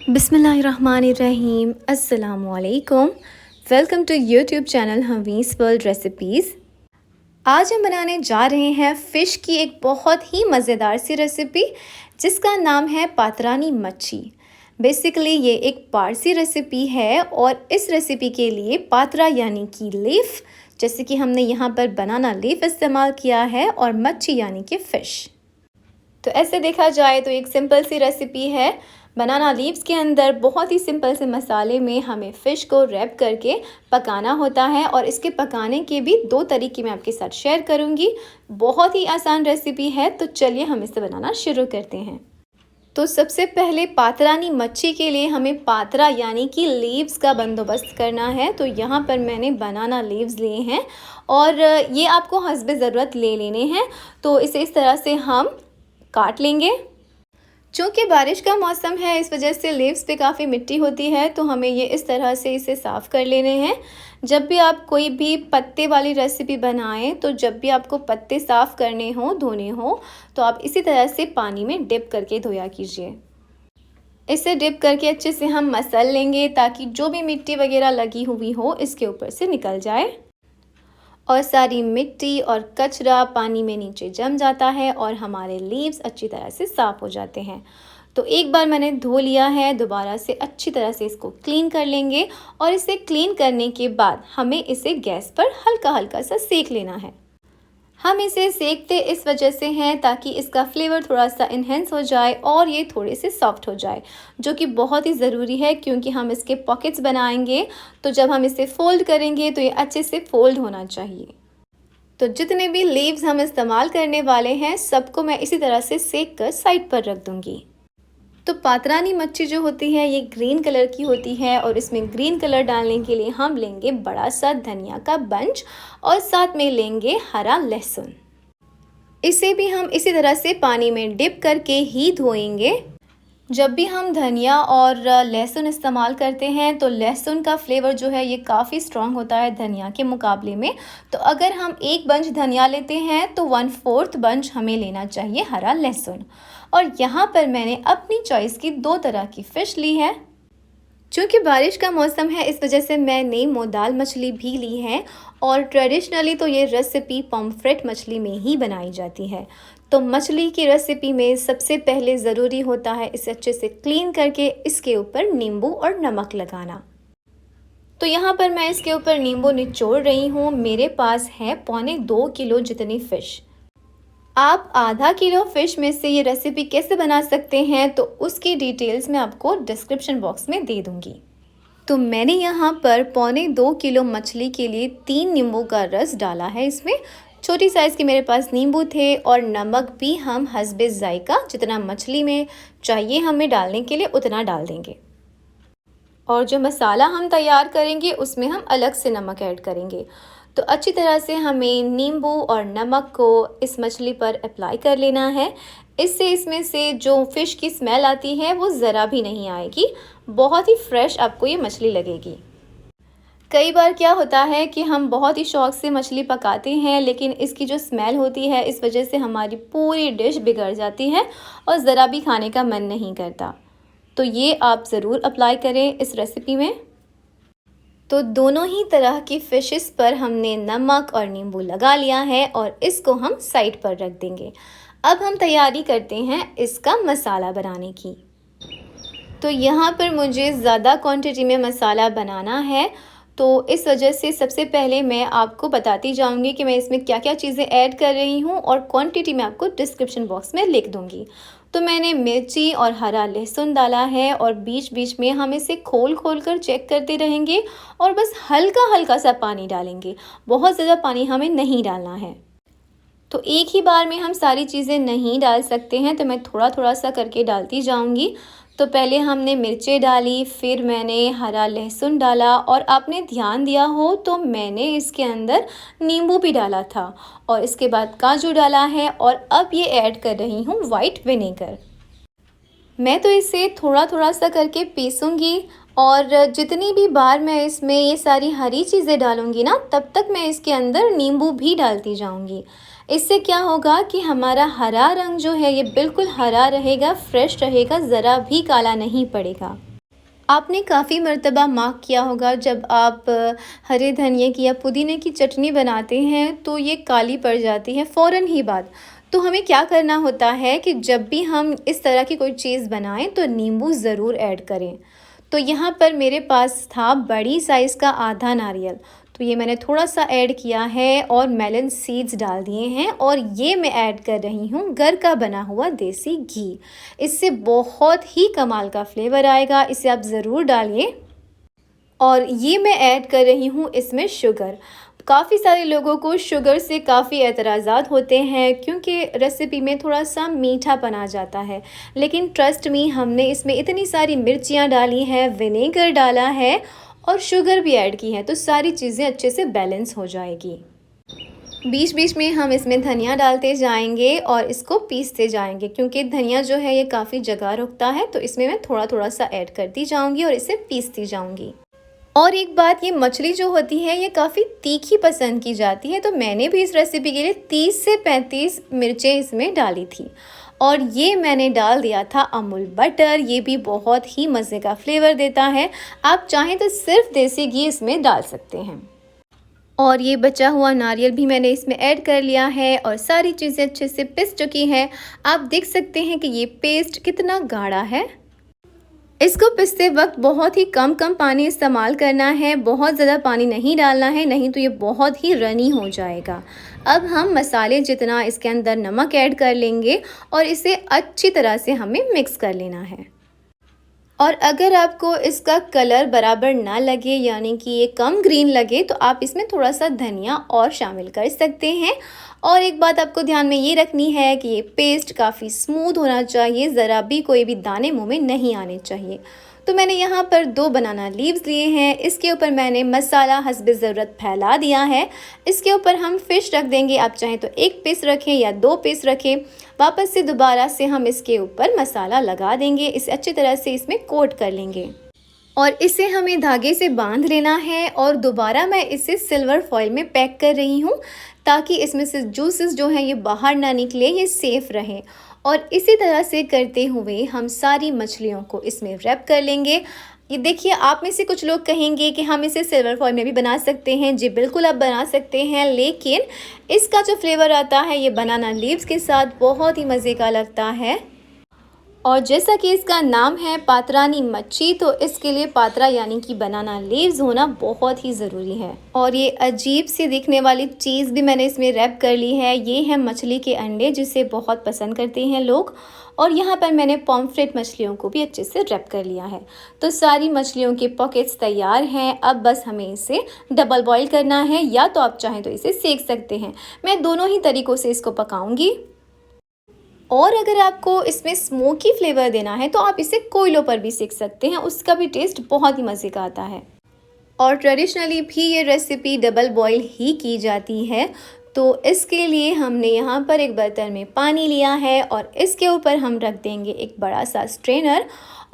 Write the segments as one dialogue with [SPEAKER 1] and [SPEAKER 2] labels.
[SPEAKER 1] बिस्मिल्लाहिर्रहमानिर्रहीम अस्सलामुअलैकुम। Welcome to YouTube channel Havis world recipes. आज हम बनाने जा रहे हैं फ़िश की एक बहुत ही मज़ेदार सी रेसिपी जिसका नाम है पात्रानी मच्छी। बेसिकली ये एक पारसी रेसिपी है और इस रेसिपी के लिए पात्रा यानी कि लीफ, जैसे कि हमने यहाँ पर बनाना लीफ इस्तेमाल किया है, और मच्छी यानी कि फ़िश। तो ऐसे देखा जाए तो एक सिंपल सी रेसिपी है। बनाना लीव्स के अंदर बहुत ही सिंपल से मसाले में हमें फ़िश को रैप करके पकाना होता है, और इसके पकाने के भी दो तरीके मैं आपके साथ शेयर करूंगी। बहुत ही आसान रेसिपी है, तो चलिए हम इसे बनाना शुरू करते हैं। तो सबसे पहले पात्रानी मच्छी के लिए हमें पात्रा यानी कि लीव्स का बंदोबस्त करना है। तो यहाँ पर मैंने बनाना लीव्स लिए हैं और ये आपको हस्बे ज़रूरत ले लेने हैं। तो इसे इस तरह से हम काट लेंगे। चूँकि बारिश का मौसम है, इस वजह से लीव्स पे काफ़ी मिट्टी होती है, तो हमें ये इस तरह से इसे साफ़ कर लेने हैं। जब भी आप कोई भी पत्ते वाली रेसिपी बनाएं, तो जब भी आपको पत्ते साफ़ करने हों, धोने हों, तो आप इसी तरह से पानी में डिप करके धोया कीजिए। इसे डिप करके अच्छे से हम मसल लेंगे ताकि जो भी मिट्टी वगैरह लगी हुई हो इसके ऊपर से निकल जाए, और सारी मिट्टी और कचरा पानी में नीचे जम जाता है और हमारे लीव्स अच्छी तरह से साफ़ हो जाते हैं। तो एक बार मैंने धो लिया है, दोबारा से अच्छी तरह से इसको क्लीन कर लेंगे, और इसे क्लीन करने के बाद हमें इसे गैस पर हल्का हल्का सा सेक लेना है। हम इसे सेकते इस वजह से हैं ताकि इसका फ्लेवर थोड़ा सा इन्हेंस हो जाए और ये थोड़े से सॉफ्ट हो जाए, जो कि बहुत ही ज़रूरी है क्योंकि हम इसके पॉकेट्स बनाएंगे। तो जब हम इसे फोल्ड करेंगे तो ये अच्छे से फोल्ड होना चाहिए। तो जितने भी लीव्स हम इस्तेमाल करने वाले हैं, सबको मैं इसी तरह से सेक कर साइड पर रख दूँगी। तो पात्रानी मच्छी जो होती है ये ग्रीन कलर की होती है, और इसमें ग्रीन कलर डालने के लिए हम लेंगे बड़ा सा धनिया का बंच और साथ में लेंगे हरा लहसुन। इसे भी हम इसी तरह से पानी में डिप करके ही धोएंगे। जब भी हम धनिया और लहसुन इस्तेमाल करते हैं तो लहसुन का फ्लेवर जो है ये काफ़ी स्ट्रॉन्ग होता है धनिया के मुकाबले में। तो अगर हम एक बंच धनिया लेते हैं तो 1/4 बंच हमें लेना चाहिए हरा लहसुन। और यहाँ पर मैंने अपनी चॉइस की दो तरह की फ़िश ली है। चूँकि बारिश का मौसम है, इस वजह से मैंने मोदाल मछली भी ली है, और ट्रेडिशनली तो ये रेसिपी पॉम्फ्रेट मछली में ही बनाई जाती है। तो मछली की रेसिपी में सबसे पहले ज़रूरी होता है इसे अच्छे से क्लीन करके इसके ऊपर नींबू और नमक लगाना। तो यहाँ पर मैं इसके ऊपर नींबू निचोड़ रही हूँ। मेरे पास है 1.25 किलो जितनी फ़िश। आप आधा किलो फ़िश में से ये रेसिपी कैसे बना सकते हैं तो उसकी डिटेल्स मैं आपको डिस्क्रिप्शन बॉक्स में दे दूँगी। तो मैंने यहाँ पर 1.25 किलो मछली के लिए 3 नींबू का रस डाला है। इसमें छोटी साइज़ के मेरे पास नींबू थे, और नमक भी हम हस्बे ज़ायका जितना मछली में चाहिए हमें डालने के लिए उतना डाल देंगे। और जो मसाला हम तैयार करेंगे उसमें हम अलग से नमक ऐड करेंगे। तो अच्छी तरह से हमें नींबू और नमक को इस मछली पर अप्लाई कर लेना है। इससे इसमें से जो फ़िश की स्मेल आती है वो ज़रा भी नहीं आएगी। बहुत ही फ्रेश आपको ये मछली लगेगी। कई बार क्या होता है कि हम बहुत ही शौक़ से मछली पकाते हैं, लेकिन इसकी जो स्मेल होती है इस वजह से हमारी पूरी डिश बिगड़ जाती है और ज़रा भी खाने का मन नहीं करता। तो ये आप ज़रूर अप्लाई करें इस रेसिपी में। तो दोनों ही तरह की फ़िशेस पर हमने नमक और नींबू लगा लिया है, और इसको हम साइड पर रख देंगे। अब हम तैयारी करते हैं इसका मसाला बनाने की। तो यहाँ पर मुझे ज़्यादा क्वांटिटी में मसाला बनाना है, तो इस वजह से सबसे पहले मैं आपको बताती जाऊंगी कि मैं इसमें क्या क्या चीज़ें ऐड कर रही हूँ, और क्वांटिटी मैं आपको डिस्क्रिप्शन बॉक्स में लिख दूंगी। तो मैंने मिर्ची और हरा लहसुन डाला है, और बीच बीच में हम इसे खोल खोल कर चेक करते रहेंगे, और बस हल्का हल्का सा पानी डालेंगे। बहुत ज़्यादा पानी हमें नहीं डालना है। तो एक ही बार में हम सारी चीज़ें नहीं डाल सकते हैं, तो मैं थोड़ा थोड़ा सा करके डालती जाऊंगी। तो पहले हमने मिर्चें डाली, फिर मैंने हरा लहसुन डाला, और आपने ध्यान दिया हो तो मैंने इसके अंदर नींबू भी डाला था, और इसके बाद काजू डाला है, और अब ये ऐड कर रही हूँ वाइट विनेगर। मैं तो इसे थोड़ा थोड़ा सा करके पीसूँगी, और जितनी भी बार मैं इसमें ये सारी हरी चीज़ें डालूँगी ना, तब तक मैं इसके अंदर नींबू भी डालती जाऊँगी। इससे क्या होगा कि हमारा हरा रंग जो है ये बिल्कुल हरा रहेगा, फ्रेश रहेगा, ज़रा भी काला नहीं पड़ेगा। आपने काफ़ी मर्तबा मार्क किया होगा जब आप हरे धनिए की या पुदीने की चटनी बनाते हैं तो ये काली पड़ जाती है फ़ौरन ही बाद। तो हमें क्या करना होता है कि जब भी हम इस तरह की कोई चीज़ बनाएं तो नींबू ज़रूर ऐड करें। तो यहाँ पर मेरे पास था बड़ी साइज़ का आधा नारियल, तो ये मैंने थोड़ा सा ऐड किया है और मेलन सीड्स डाल दिए हैं और ये मैं ऐड कर रही हूँ घर का बना हुआ देसी घी। इससे बहुत ही कमाल का फ्लेवर आएगा, इसे आप ज़रूर डालिए। और ये मैं ऐड कर रही हूँ इसमें शुगर। काफ़ी सारे लोगों को शुगर से काफ़ी एतराज़ात होते हैं क्योंकि रेसिपी में थोड़ा सा मीठापन आ जाता है, लेकिन ट्रस्ट मी हमने इसमें इतनी सारी मिर्चियाँ डाली हैं, विनेगर डाला है और शुगर भी ऐड की है, तो सारी चीज़ें अच्छे से बैलेंस हो जाएगी। बीच बीच में हम इसमें धनिया डालते जाएंगे और इसको पीसते जाएंगे क्योंकि धनिया जो है ये काफ़ी जगह रुकता है, तो इसमें मैं थोड़ा थोड़ा सा ऐड करती जाऊंगी और इसे पीसती जाऊंगी। और एक बात, ये मछली जो होती है ये काफ़ी तीखी पसंद की जाती है, तो मैंने भी इस रेसिपी के लिए 30 से 35 मिर्चें इसमें डाली थी। और ये मैंने डाल दिया था अमूल बटर, ये भी बहुत ही मज़े का फ्लेवर देता है। आप चाहें तो सिर्फ देसी घी इसमें डाल सकते हैं। और ये बचा हुआ नारियल भी मैंने इसमें ऐड कर लिया है और सारी चीज़ें अच्छे से पिस चुकी हैं। आप देख सकते हैं कि ये पेस्ट कितना गाढ़ा है। इसको पिसते वक्त बहुत ही कम पानी इस्तेमाल करना है, बहुत ज़्यादा पानी नहीं डालना है, नहीं तो ये बहुत ही रनी हो जाएगा। अब हम मसाले जितना इसके अंदर नमक ऐड कर लेंगे और इसे अच्छी तरह से हमें मिक्स कर लेना है। और अगर आपको इसका कलर बराबर ना लगे, यानी कि ये कम ग्रीन लगे, तो आप इसमें थोड़ा सा धनिया और शामिल कर सकते हैं। और एक बात आपको ध्यान में ये रखनी है कि ये पेस्ट काफ़ी स्मूथ होना चाहिए, ज़रा भी कोई भी दाने मुंह में नहीं आने चाहिए। तो मैंने यहाँ पर 2 बनाना लीव्स लिए हैं, इसके ऊपर मैंने मसाला हस्बे ज़रूरत फैला दिया है। इसके ऊपर हम फ़िश रख देंगे, आप चाहें तो 1 पीस रखें या 2 पीस रखें। वापस से दोबारा से हम इसके ऊपर मसाला लगा देंगे, इसे अच्छी तरह से इसमें कोट कर लेंगे और इसे हमें धागे से बांध लेना है। और दोबारा मैं इसे सिल्वर फॉइल में पैक कर रही हूँ ताकि इसमें से जूसेस जो हैं ये बाहर ना निकले, ये सेफ़ रहें। और इसी तरह से करते हुए हम सारी मछलियों को इसमें रैप कर लेंगे। ये देखिए, आप में से कुछ लोग कहेंगे कि हम इसे सिल्वर फॉइल में भी बना सकते हैं। जी बिल्कुल, आप बना सकते हैं, लेकिन इसका जो फ्लेवर आता है ये बनाना लीव्स के साथ बहुत ही मज़े का लगता है। और जैसा कि इसका नाम है पात्रानी मच्छी, तो इसके लिए पात्रा यानी कि बनाना लीव्स होना बहुत ही ज़रूरी है। और ये अजीब सी दिखने वाली चीज़ भी मैंने इसमें रैप कर ली है, ये है मछली के अंडे, जिसे बहुत पसंद करते हैं लोग। और यहाँ पर मैंने पॉम्फ्रेट मछलियों को भी अच्छे से रैप कर लिया है। तो सारी मछलियों के पॉकेट्स तैयार हैं। अब बस हमें इसे डबल बॉईल करना है, या तो आप चाहें तो इसे सेक सकते हैं। मैं दोनों ही तरीक़ों से इसको पकाऊंगी। और अगर आपको इसमें स्मोकी फ्लेवर देना है तो आप इसे कोयलों पर भी सेक सकते हैं, उसका भी टेस्ट बहुत ही मज़े का आता है। और ट्रेडिशनली भी ये रेसिपी डबल बॉईल ही की जाती है। तो इसके लिए हमने यहाँ पर एक बर्तन में पानी लिया है और इसके ऊपर हम रख देंगे एक बड़ा सा स्ट्रेनर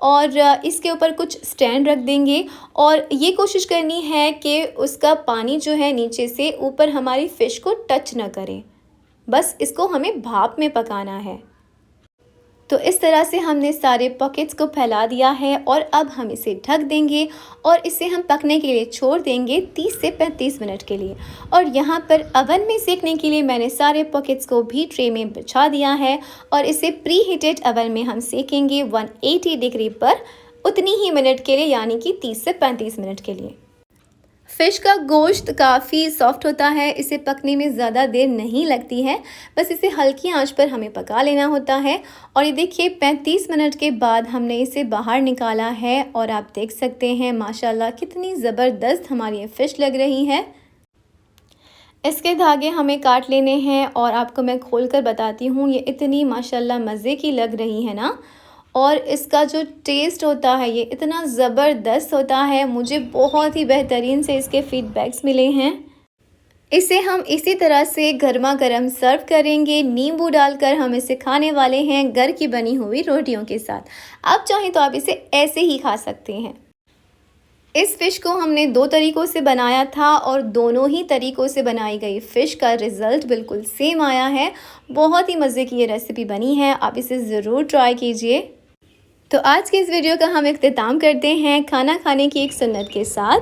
[SPEAKER 1] और इसके ऊपर कुछ स्टैंड रख देंगे। और ये कोशिश करनी है कि उसका पानी जो है नीचे से ऊपर हमारी फ़िश को टच न करे, बस इसको हमें भाप में पकाना है। तो इस तरह से हमने सारे पॉकेट्स को फैला दिया है और अब हम इसे ढक देंगे और इसे हम पकने के लिए छोड़ देंगे 30 से 35 मिनट के लिए। और यहाँ पर अवन में सेकने के लिए मैंने सारे पॉकेट्स को भी ट्रे में बिछा दिया है और इसे प्री हीटेड अवन में हम सेकेंगे 180 डिग्री पर उतनी ही मिनट के लिए, यानी कि 30 से 35 मिनट के लिए। फ़िश का गोश्त काफ़ी सॉफ्ट होता है, इसे पकने में ज़्यादा देर नहीं लगती है, बस इसे हल्की आंच पर हमें पका लेना होता है। और ये देखिए 35 मिनट के बाद हमने इसे बाहर निकाला है और आप देख सकते हैं माशाल्लाह कितनी ज़बरदस्त हमारी ये फ़िश लग रही है। इसके धागे हमें काट लेने हैं और आपको मैं खोल कर बताती हूँ, ये इतनी माशाल्लाह मज़े की लग रही है ना। और इसका जो टेस्ट होता है ये इतना ज़बरदस्त होता है, मुझे बहुत ही बेहतरीन से इसके फीडबैक्स मिले हैं। इसे हम इसी तरह से गर्मा गर्म सर्व करेंगे, नींबू डालकर हम इसे खाने वाले हैं घर की बनी हुई रोटियों के साथ। आप चाहें तो आप इसे ऐसे ही खा सकते हैं। इस फ़िश को हमने 2 तरीक़ों से बनाया था और दोनों ही तरीक़ों से बनाई गई फ़िश का रिज़ल्ट बिल्कुल सेम आया है। बहुत ही मज़े की ये रेसिपी बनी है, आप इसे ज़रूर ट्राई कीजिए। तो आज के इस वीडियो का हम इख्तिताम करते हैं खाना खाने की एक सुन्नत के साथ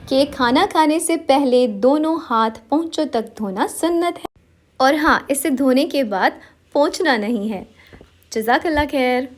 [SPEAKER 1] कि खाना खाने से पहले दोनों हाथ पोंछों तक धोना सुन्नत है। और हाँ, इसे धोने के बाद पोंछना नहीं है। जज़ाकल्लाह खैर।